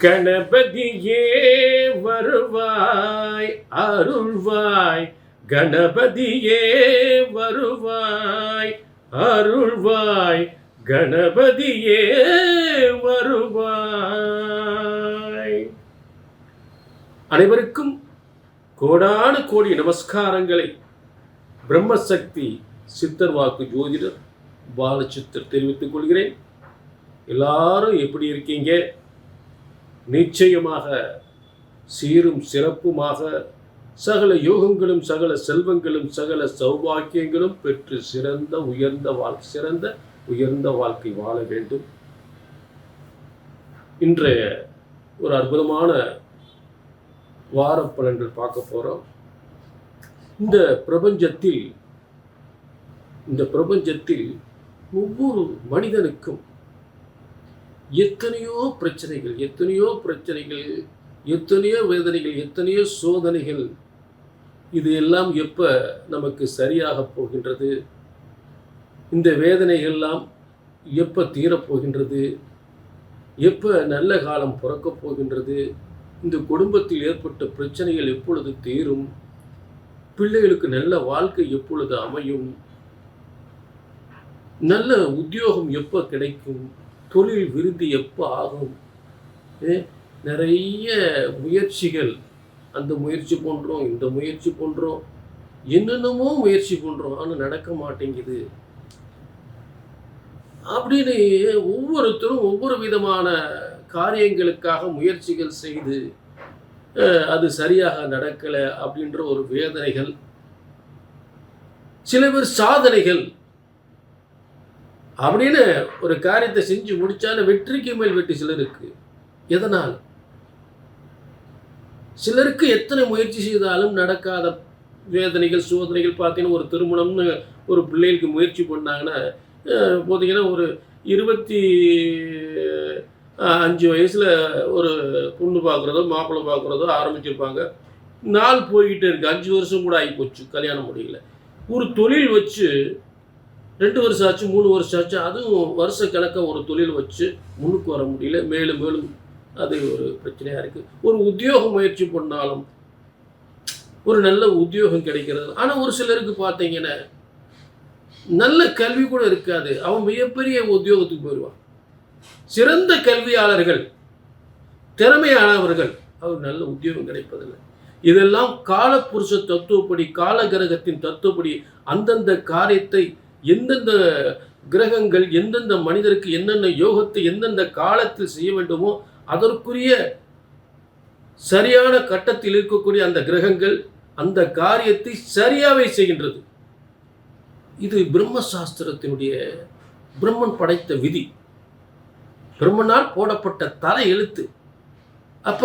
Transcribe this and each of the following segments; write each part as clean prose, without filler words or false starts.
கணபதியே வருவாய் அருள்வாய், கணபதியே வருவாய் அருள்வாய், கணபதியே வருவாய். அனைவருக்கும் கோடானு கோடி நமஸ்காரங்களை பிரம்மசக்தி சித்தர் வாக்கு ஜோதிடர் பாலசித்தர் தெரிவித்துக் கொள்கிறேன். எல்லாரும் எப்படி இருக்கீங்க? நிச்சயமாக சீரும் சிறப்புமாக சகல யோகங்களும் சகல செல்வங்களும் சகல சௌபாக்கியங்களும் பெற்று சிறந்த உயர்ந்த வாழ்க்கை வாழ வேண்டும். இன்றைய ஒரு அற்புதமான வார பலன்கள் பார்க்க போகிறோம். இந்த பிரபஞ்சத்தில் ஒவ்வொரு மனிதனுக்கும் எத்தனையோ பிரச்சனைகள், எத்தனையோ வேதனைகள், எத்தனையோ சோதனைகள். இது எல்லாம் எப்போ நமக்கு சரியாக போகின்றது? இந்த வேதனைகள்லாம் எப்போ தீரப்போகின்றது? எப்போ நல்ல காலம் பிறக்கப் போகின்றது? இந்த குடும்பத்தில் ஏற்பட்ட பிரச்சனைகள் எப்பொழுது தீரும்? பிள்ளைகளுக்கு நல்ல வாழ்க்கை எப்பொழுது அமையும்? நல்ல உத்தியோகம் எப்போ கிடைக்கும்? தொழில் விருத்தி எப்போ ஆகும்? நிறைய முயற்சிகள், அந்த முயற்சி பண்ணுறோம், இந்த முயற்சி பண்ணுறோம், என்னென்னமோ முயற்சி பண்ணுறோம், ஆனால் நடக்க மாட்டேங்குது அப்படின்னு ஒவ்வொருத்தரும் ஒவ்வொரு விதமான காரியங்களுக்காக முயற்சிகள் செய்து அது சரியாக நடக்கலை அப்படின்ற ஒரு வேதனைகள். சில பேர் சாதனைகள் அப்படின்னு ஒரு காரியத்தை செஞ்சு முடிச்சாலும் வெற்றிக்கு மேல் வெற்றி சிலருக்கு. எதனால்? சிலருக்கு எத்தனை முயற்சி செய்தாலும் நடக்காத வேதனைகள், சோதனைகள். பார்த்தீங்கன்னா ஒரு திருமணம்னு ஒரு பிள்ளைகளுக்கு முயற்சி பண்ணாங்கன்னா பார்த்தீங்கன்னா ஒரு 25 வயசில் ஒரு பொண்ணு பார்க்குறதோ மாப்பிள்ளை பார்க்குறதோ ஆரம்பிச்சிருப்பாங்க. நாள் போய்கிட்டே இருக்குது. 5 வருஷம் கூட ஆகி போச்சு, கல்யாணம் முடியல. ஒரு தொழில் வச்சு 2 வருஷம் ஆச்சு, 3 வருஷம் ஆச்சு, அதுவும் வருஷ கணக்காக ஒரு தொழில் வச்சு முன்னுக்கு வர முடியல. மேலும் மேலும் அது ஒரு பிரச்சனையாக இருக்குது. ஒரு உத்தியோக முயற்சி பண்ணாலும் ஒரு நல்ல உத்தியோகம் கிடைக்கிறது. ஆனால் ஒரு சிலருக்கு பார்த்தீங்கன்னா நல்ல கல்வி கூட இருக்காது, அவன் மிகப்பெரிய உத்தியோகத்துக்கு போயிடுவான். சிறந்த கல்வியாளர்கள், திறமையானவர்கள், அவர் நல்ல உத்தியோகம் கிடைப்பதில்லை. இதெல்லாம் காலப்புருஷ தத்துவப்படி, கால கிரகத்தின் தத்துவப்படி அந்தந்த காரியத்தை எந்தெந்த கிரகங்கள் எந்தெந்த மனிதருக்கு என்னென்ன யோகத்தை எந்தெந்த காலத்தில் செய்ய வேண்டுமோ அதற்குரிய சரியான கட்டத்தில் இருக்கக்கூடிய அந்த கிரகங்கள் அந்த காரியத்தை சரியாகவே செய்கின்றது. இது பிரம்மசாஸ்திரத்தினுடைய பிரம்மன் படைத்த விதி, பிரம்மனால் போடப்பட்ட தலை எழுத்து. அப்ப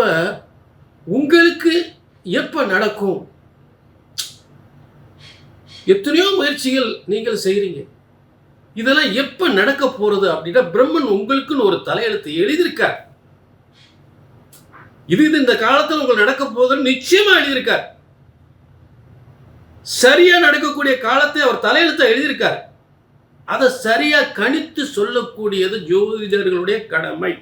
உங்களுக்கு எப்ப நடக்கும்? எத்தனையோ முயற்சிகள் நீங்கள் செய்கிறீங்க, இதெல்லாம் எப்ப நடக்க போறது அப்படின்னா பிரம்மன் உங்களுக்குன்னு ஒரு தலையெழுத்து எழுதியிருக்கார். இது இந்த காலத்தில் உங்களுக்கு நடக்க போகுதுன்னு நிச்சயமா எழுதியிருக்கார். சரியா நடக்கக்கூடிய காலத்தை அவர் தலையெழுத்த எழுதியிருக்கார். அதை சரியா கணித்து சொல்லக்கூடியது ஜோதிடர்களுடைய கடமை.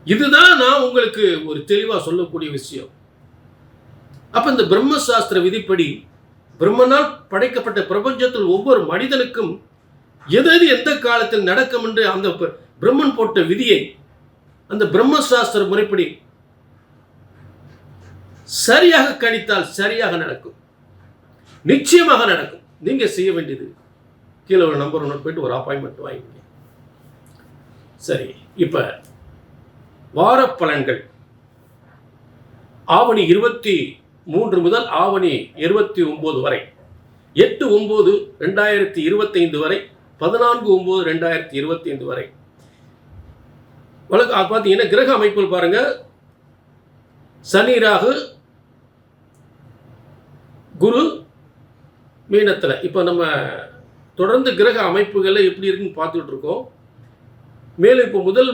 இதுதான் நான் உங்களுக்கு ஒரு தெளிவா சொல்லக்கூடிய விஷயம். அப்ப இந்த பிரம்மசாஸ்திர விதிப்படி பிரம்மனால் படைக்கப்பட்ட பிரபஞ்சத்தில் ஒவ்வொரு மனிதனுக்கும் எது எந்த காலத்தில் நடக்கும் என்று அந்த பிரம்மன் போட்ட விதியை அந்த பிரம்மசாஸ்திர முறைப்படி சரியாக கணித்தால் சரியாக நடக்கும், நிச்சயமாக நடக்கும். நீங்க செய்ய வேண்டியது கீழே ஒரு நம்பர் ஒன்று போயிட்டு ஒரு அப்பாயின்மெண்ட் வாங்கிங்க. சரி, இப்ப வார பலன்கள் ஆவணி 23 முதல் ஆவணி 29 வரை, 8/9/2025 வரை, 14/9/2025 வரை. பார்த்தீங்கன்னா கிரக அமைப்புகள் பாருங்க. சனி ராகு குரு மீனத்தில். இப்போ நம்ம தொடர்ந்து கிரக அமைப்புகளை எப்படி இருக்குன்னு பார்த்துட்டு இருக்கோம். மேலும் இப்போ முதல்ல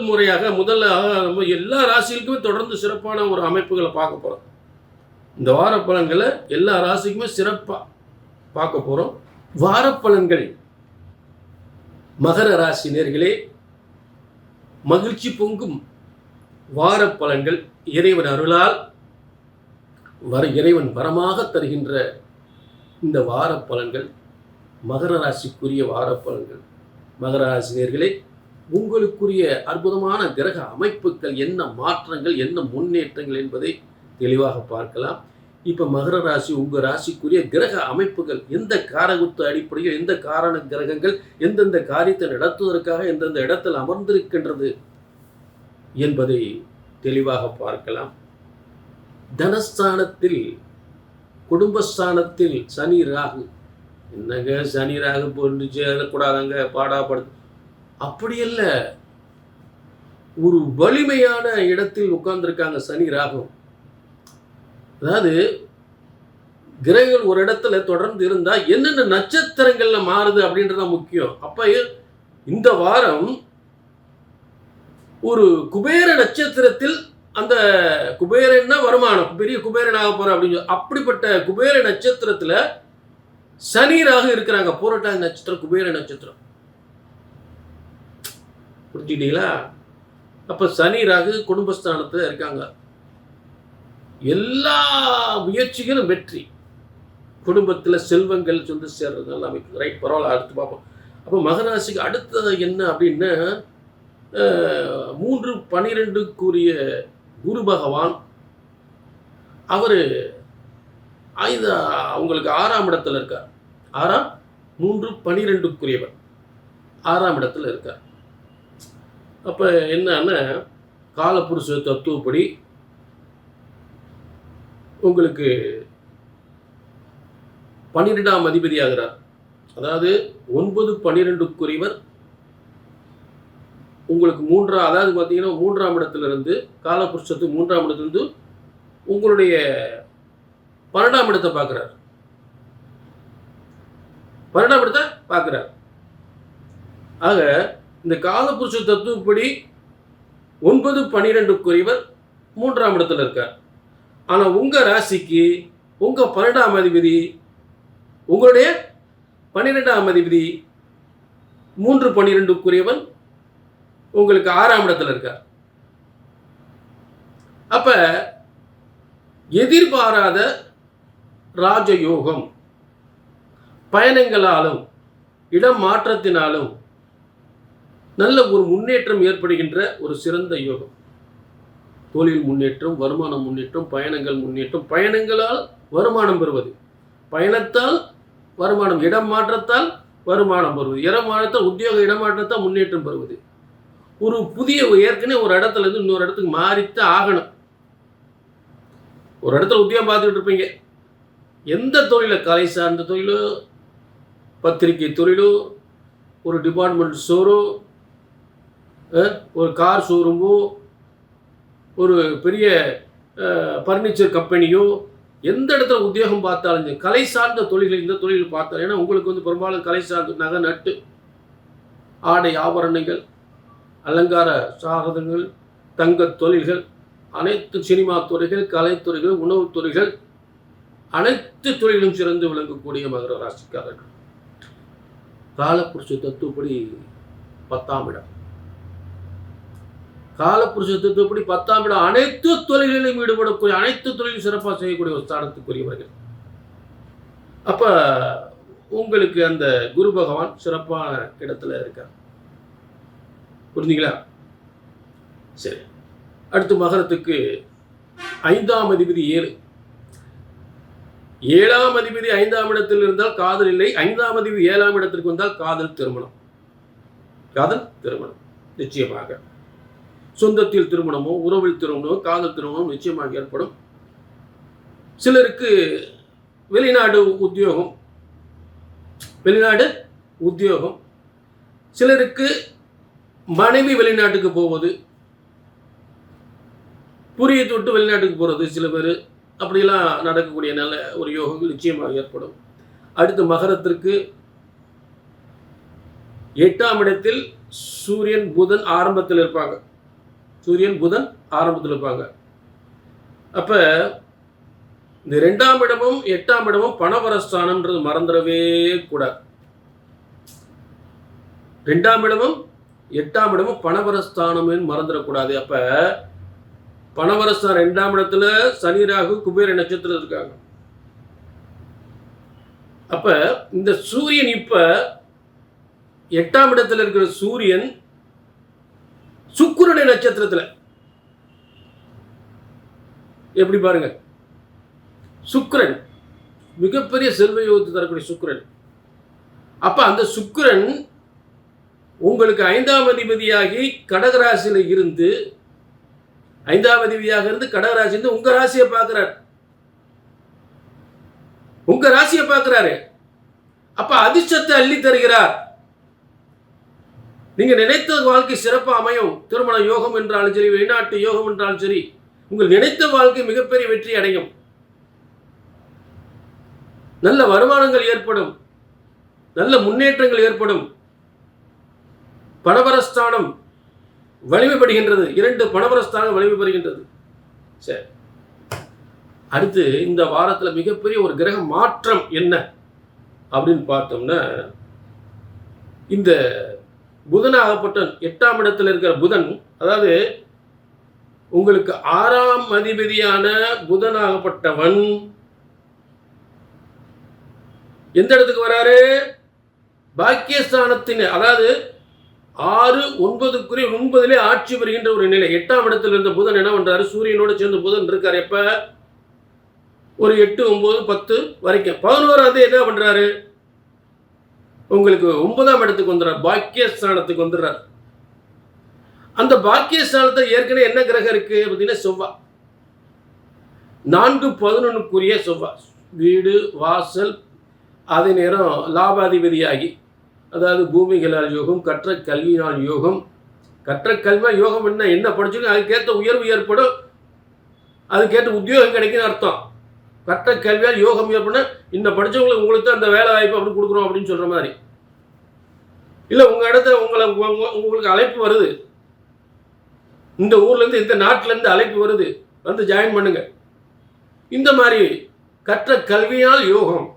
நம்ம எல்லா ராசிகளுக்குமே தொடர்ந்து சிறப்பான ஒரு அமைப்புகளை பார்க்க போகிறோம். இந்த வார பலன்களை எல்லா ராசிக்குமே சிறப்பாக பார்க்க போகிறோம். வார பலன்கள் மகர ராசி நேயர்களே, மகிழ்ச்சி பொங்கும் வார பலன்கள், இறைவன் அருளால் இறைவன் வரமாக தருகின்ற இந்த வார பலன்கள், மகர ராசிக்குரிய வார பலன்கள். மகர ராசினியர்களே, உங்களுக்குரிய அற்புதமான கிரக அமைப்புகள் என்ன மாற்றங்கள், என்ன முன்னேற்றங்கள் என்பதை தெளிவாக பார்க்கலாம். இப்போ மகர ராசி, உங்கள் ராசிக்குரிய கிரக அமைப்புகள் எந்த காரகத்துவ அடிப்படையில், எந்த காரண கிரகங்கள் எந்தெந்த காரியத்தை நடத்துவதற்காக எந்தெந்த இடத்தில் அமர்ந்திருக்கின்றது என்பதை தெளிவாக பார்க்கலாம். தனஸ்தானத்தில், குடும்பஸ்தானத்தில் சனி ராகு. என்னங்க சனி ராகு போட்டு சேரக்கூடாதாங்க, பாடாப்படுத்து அப்படியல்ல. ஒரு வலிமையான இடத்தில் உட்கார்ந்துருக்காங்க சனி ராகு. அதாவது கிரகங்கள் ஒரு இடத்துல தொடர்ந்து இருந்தா என்னென்ன நட்சத்திரங்கள்ல மாறுது அப்படின்றத முக்கியம். அப்ப இந்த வாரம் ஒரு குபேர நட்சத்திரத்தில், அந்த குபேரன்னா வருமானம், பெரிய குபேரனாக போற அப்படின்னு அப்படிப்பட்ட குபேர நட்சத்திரத்துல சனிராக இருக்கிறாங்க. பூரட்டாதி நட்சத்திரம் குபேர நட்சத்திரம். புரிஞ்சுக்கிட்டீங்களா? அப்ப சனி ராகு குடும்பஸ்தானத்துல இருக்காங்க. எல்லா முயற்சிகளும் வெற்றி. குடும்பத்தில் செல்வங்கள் வந்து சேர்றது நல்லா அமைப்பு. ரைட், பரவாயில்ல, அடுத்து பார்ப்போம். அப்போ மகராசிக்கு அடுத்தது என்ன அப்படின்னா, 3-12க்குரிய குரு பகவான் அவர் உங்களுக்கு 6ஆம் இடத்துல இருக்கார். 3-12க்குரியவர் 6ஆம் இடத்துல இருக்கார். அப்போ என்னன்னா, காலப்புருஷ தத்துவப்படி உங்களுக்கு 12ஆம் அதிபதி ஆகிறார். அதாவது 9-12க்குரியவர் உங்களுக்கு அதாவது பார்த்தீங்கன்னா 3ஆம் இடத்துல இருந்து, காலபுருஷத்துக்கு 3ஆம் இடத்துலேருந்து உங்களுடைய 12ஆம் இடத்தை பார்க்குறார். 12ஆம் இடத்தை பார்க்குறார். ஆக இந்த காலபுருஷ தத்துவப்படி 9-12க்குரியவர் 3ஆம் இடத்துல இருக்கார். ஆனால் உங்கள் ராசிக்கு உங்கள் 12ஆம் அதிபதி, உங்களுடைய 12ஆம் அதிபதி 3-12க்குரியவன் உங்களுக்கு 6ஆம் இடத்துல இருக்கார். அப்ப எதிர்பாராத ராஜயோகம், பயணங்களாலும் இடம் மாற்றத்தினாலும் நல்ல ஒரு முன்னேற்றம் ஏற்படுகின்ற ஒரு சிறந்த யோகம். தொழில் முன்னேற்றம், வருமானம் முன்னேற்றம், பயணங்கள் முன்னேற்றம், பயணங்களால் வருமானம் பெறுவது, பயணத்தால் வருமானம், இடம் மாற்றத்தால் வருமானம் பெறுவது, இடமாற்றத்தால் உத்தியோக இடமாற்றத்தால் முன்னேற்றம் பெறுவது, ஒரு புதிய ஏற்கனவே ஒரு இடத்துல இருந்து இன்னொரு இடத்துக்கு மாறித்தான் ஆகணும். ஒரு இடத்துல உத்தியோகம் பார்த்துக்கிட்டு இருப்பீங்க, எந்த தொழில, கலை சார்ந்த தொழிலோ, பத்திரிகை தொழிலோ, ஒரு டிபார்ட்மெண்ட் ஸ்டோரோ, ஒரு கார் ஷோரூமோ, ஒரு பெரிய ஃபர்னிச்சர் கம்பெனியோ, எந்த இடத்துல உத்தியோகம் பார்த்தாலும் கலை சார்ந்த தொழில்கள், இந்த தொழில் பார்த்தாலும், ஏன்னா உங்களுக்கு வந்து பெரும்பாலும் கலை சார்ந்த நகை நட்டு, ஆடை ஆபரணங்கள், அலங்கார சாதனங்கள், தங்க தொழில்கள், அனைத்து சினிமா துறைகள், கலைத்துறைகள், உணவுத் துறைகள், அனைத்து தொழிலும் சிறந்து விளங்கக்கூடிய மகர ராசிக்காரர்கள். காலப்புருஷ தத்துவப்படி 10ஆம் இடம், காலப்புருஷ தத்துவப்படி 10ஆம் இடம் அனைத்து தொழில்களிலும் ஈடுபடக்கூடிய, அனைத்து தொழிலும் சிறப்பாக செய்யக்கூடிய ஒரு ஸ்தானத்துக்குரியவர்கள். அப்ப உங்களுக்கு அந்த குரு பகவான் சிறப்பான இடத்துல இருக்கார். புரிஞ்சுங்களா? சரி, அடுத்து மகரத்துக்கு 5ஆம் அதிபதி 7. 7ஆம் அதிபதி 5ஆம் இடத்தில் இருந்தால் காதல் இல்லை. 5ஆம் அதிபதி 7ஆம் இடத்திற்கு வந்தால் காதல் திருமணம். காதல் திருமணம் நிச்சயமாக. சொந்தத்தில் திருமணமோ, உறவில் திருமணமோ, காதல் திருமணம் நிச்சயமாக ஏற்படும். சிலருக்கு வெளிநாடு உத்தியோகம், சிலருக்கு மனைவி வெளிநாட்டுக்கு போவது, புரியத்தை விட்டு வெளிநாட்டுக்கு போகிறது, சில பேர் அப்படிலாம் நடக்கக்கூடிய நல்ல ஒரு யோகங்கள் நிச்சயமாக ஏற்படும். அடுத்து மகரத்திற்கு 8ஆம் இடத்தில் சூரியன் புதன் ஆரம்பத்தில் இருப்பாங்க. அப்ப இந்த 2ஆம் இடமும் 8ஆம் இடமும் பணவரஸ்தானம்ன்றது மறந்துடவே கூடாது. 2ஆம் இடமும் 8ஆம் இடமும் பணவரஸ்தானம்னு மறந்துடக்கூடாது. அப்ப பணவரஸ்தானம் 2ஆம் இடத்துல சனி ராகு குபேர நட்சத்திரம் இருக்காங்க. அப்ப இந்த சூரியன் இப்ப 8ஆம் இடத்துல இருக்கிற சூரியன் சுக்கிரனுடைய நட்சத்திரத்துல எப்படி பாருங்க. சுக்கிரன் மிகப்பெரிய செல்வ யோகத்தை தரக்கூடிய சுக்கிரன். அப்ப அந்த சுக்கிரன் உங்களுக்கு 5ஆம் அதிபதியாகி கடகராசியில இருந்து 5ஆம் அதிபதியாக இருந்து கடகராசி இருந்து உங்க ராசியை பார்க்கிறார். உங்க ராசியை பார்க்கிறாரு. அப்ப அதிர்ஷ்டத்தை அள்ளி தருகிறார். நீங்க நினைத்த வாழ்க்கை சிறப்பாக அமையும். திருமண யோகம் என்றாலும் சரி, வெளிநாட்டு யோகம் என்றாலும் சரி, உங்கள் நினைத்த வாழ்க்கை மிகப்பெரிய வெற்றி அடையும். நல்ல வருமானங்கள் ஏற்படும், நல்ல முன்னேற்றங்கள் ஏற்படும். பணபரஸ்தானம் வலிமைப்படுகின்றது. 2 பணபரஸ்தானம் வலிமைப்படுகின்றது. சரி, அடுத்து இந்த வாரத்தில் மிகப்பெரிய ஒரு கிரக மாற்றம் என்ன அப்படின்னு பார்த்தோம்னா, இந்த புதனாகப்பட்ட 8ஆம் இடத்தில் இருக்கிற புதன், அதாவது உங்களுக்கு 6ஆம் அதிபதியான புதனாகப்பட்டவன் எந்த இடத்துக்கு வராரு? பாக்கியஸ்தானத்தின், அதாவது 6, 9 ஆட்சி வருகின்ற ஒரு நிலை. 8ஆம் இடத்தில் இருந்த புதன் என்ன பண்றாரு? சூரியனோட சேர்ந்து புதன் இருக்காரு. எப்ப? ஒரு 8, 9, 10 வரைக்கும். 11ஆம் தேதி என்ன பண்றாரு? உங்களுக்கு 9ஆம் இடத்துக்கு வந்துடுறார், பாக்கியஸ்தானத்துக்கு வந்துடுறார். அந்த பாக்கியஸ்தானத்தை ஏற்கனவே என்ன கிரகம் இருக்கு பார்த்தீங்கன்னா செவ்வாய். 4-11க்குரிய செவ்வாய் வீடு வாசல், அதே நேரம் லாபாதிபதியாகி, அதாவது பூமிகளால் யோகம், கற்ற கல்வியினால் யோகம். கற்ற கல்வியால் யோகம் என்ன படிச்சுக்கோ அதுக்கேற்ற உயர்வு ஏற்படும், அதுக்கேற்ற உத்தியோகம் கிடைக்குன்னு அர்த்தம். கற்ற கல்வியால் யோகம் ஏற்படும். இன்னும் படித்தவங்களுக்கு உங்களுக்கு தான் அந்த வேலை வாய்ப்பு அப்படி கொடுக்குறோம் அப்படின்னு சொல்கிற மாதிரி. இல்லை உங்கள் இடத்துல உங்களுக்கு அழைப்பு வருது, இந்த ஊர்லேருந்து இந்த நாட்டிலேருந்து அழைப்பு வருது, வந்து ஜாயின் பண்ணுங்க. இந்த மாதிரி கற்ற கல்வியால் யோகம்,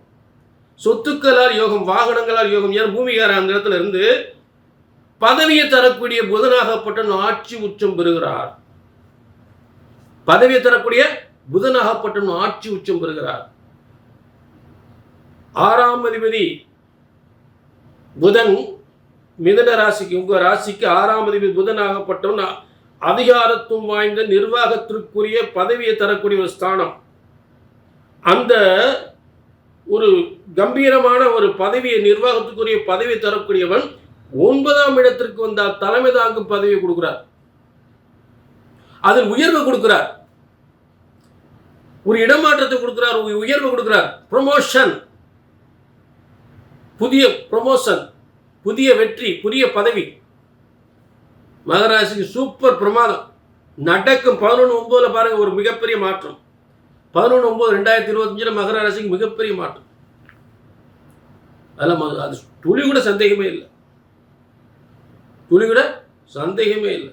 சொத்துக்களால் யோகம், வாகனங்களால் யோகம். ஏன் பூமிகார அந்த இடத்துல இருந்து பதவியை தரக்கூடிய புதனாகப்பட்ட ஆட்சி உச்சம் பெறுகிறார். பதவியை தரக்கூடிய புதனாகப்பட்ட ஆட்சி உச்சம் பெறுகிறார். 6ஆம் அதிபதி புதன் மிதுன ராசிக்கு, உங்க ராசிக்கு 6ஆம் அதிபதி புதனாகப்பட்ட அதிகாரத்துவம் வாய்ந்த நிர்வாகத்திற்குரிய பதவியை தரக்கூடிய ஒரு ஸ்தானம். அந்த ஒரு கம்பீரமான ஒரு பதவியை, நிர்வாகத்துக்குரிய பதவியை தரக்கூடியவன் 9ஆம் இடத்திற்கு வந்தால் தலைமை தாங்கும் பதவியை கொடுக்கிறார். அதில் உயர்வு கொடுக்கிறார், ஒரு இடமாற்றத்தை கொடுக்கிறார், உயர்வு கொடுக்கிறார். ப்ரமோஷன், புதிய ப்ரமோஷன், புதிய வெற்றி, புதிய பதவி. மகராசிக்கு சூப்பர் பிரமாதம் நடக்கும். 11/9 பாருங்க ஒரு மிகப்பெரிய மாற்றம். 11/9/2025 மகர ராசிக்கு மிகப்பெரிய மாற்றம். அதெல்லாம் அது துளி கூட சந்தேகமே இல்லை, துளி கூட சந்தேகமே இல்லை.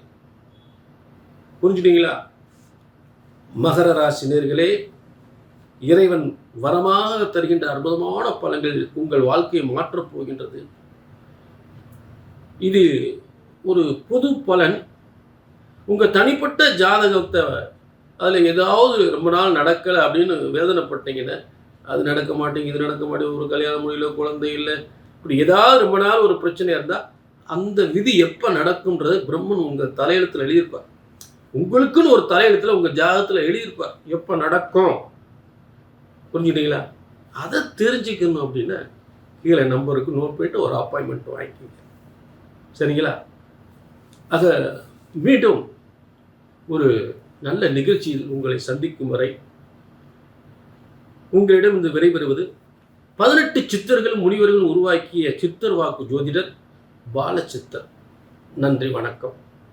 புரிஞ்சுட்டீங்களா? மகர ராசினியர்களே, இறைவன் வரமாக தருகின்ற அற்புதமான பலன்கள் உங்கள் வாழ்க்கையை மாற்றப் போகின்றது. இது ஒரு பொது பலன். உங்கள் தனிப்பட்ட ஜாதகத்தை அதில் ஏதாவது ரொம்ப நாள் நடக்கலை அப்படின்னு வேதனைப்பட்டீங்கன்னா, அது நடக்க மாட்டேங்குது, இது நடக்க மாட்டேங்குது, ஒரு கல்யாணம் முடியல, குழந்தை இல்லை, இப்படி ஏதாவது ரொம்ப நாள் ஒரு பிரச்சனை இருந்தால் அந்த விதி எப்போ நடக்கும்ன்றது பிரம்மன் உங்கள் தலையெழுத்தில் எழுதியிருப்பார். உங்களுக்குன்னு ஒரு தலையெழுத்தில் உங்கள் ஜாதகத்தில் எழுதியிருப்பார் எப்போ நடக்கும். புரிஞ்சுட்டீங்களா? அதை தெரிஞ்சுக்கணும் அப்படின்னா கீழே நம்பருக்கு நோட் போயிட்டு ஒரு அப்பாயின்மெண்ட் வாங்கிக்கிங்க. சரிங்களா? ஆக மீண்டும் ஒரு நல்ல நிகழ்ச்சியில் உங்களை சந்திக்கும் வரை உங்களிடம் இருந்து விடைபெறுவது 18 சித்தர்கள் முனிவர்கள் உருவாக்கிய சித்தர் வாக்கு ஜோதிடர் பாலச்சித்தர். நன்றி, வணக்கம்.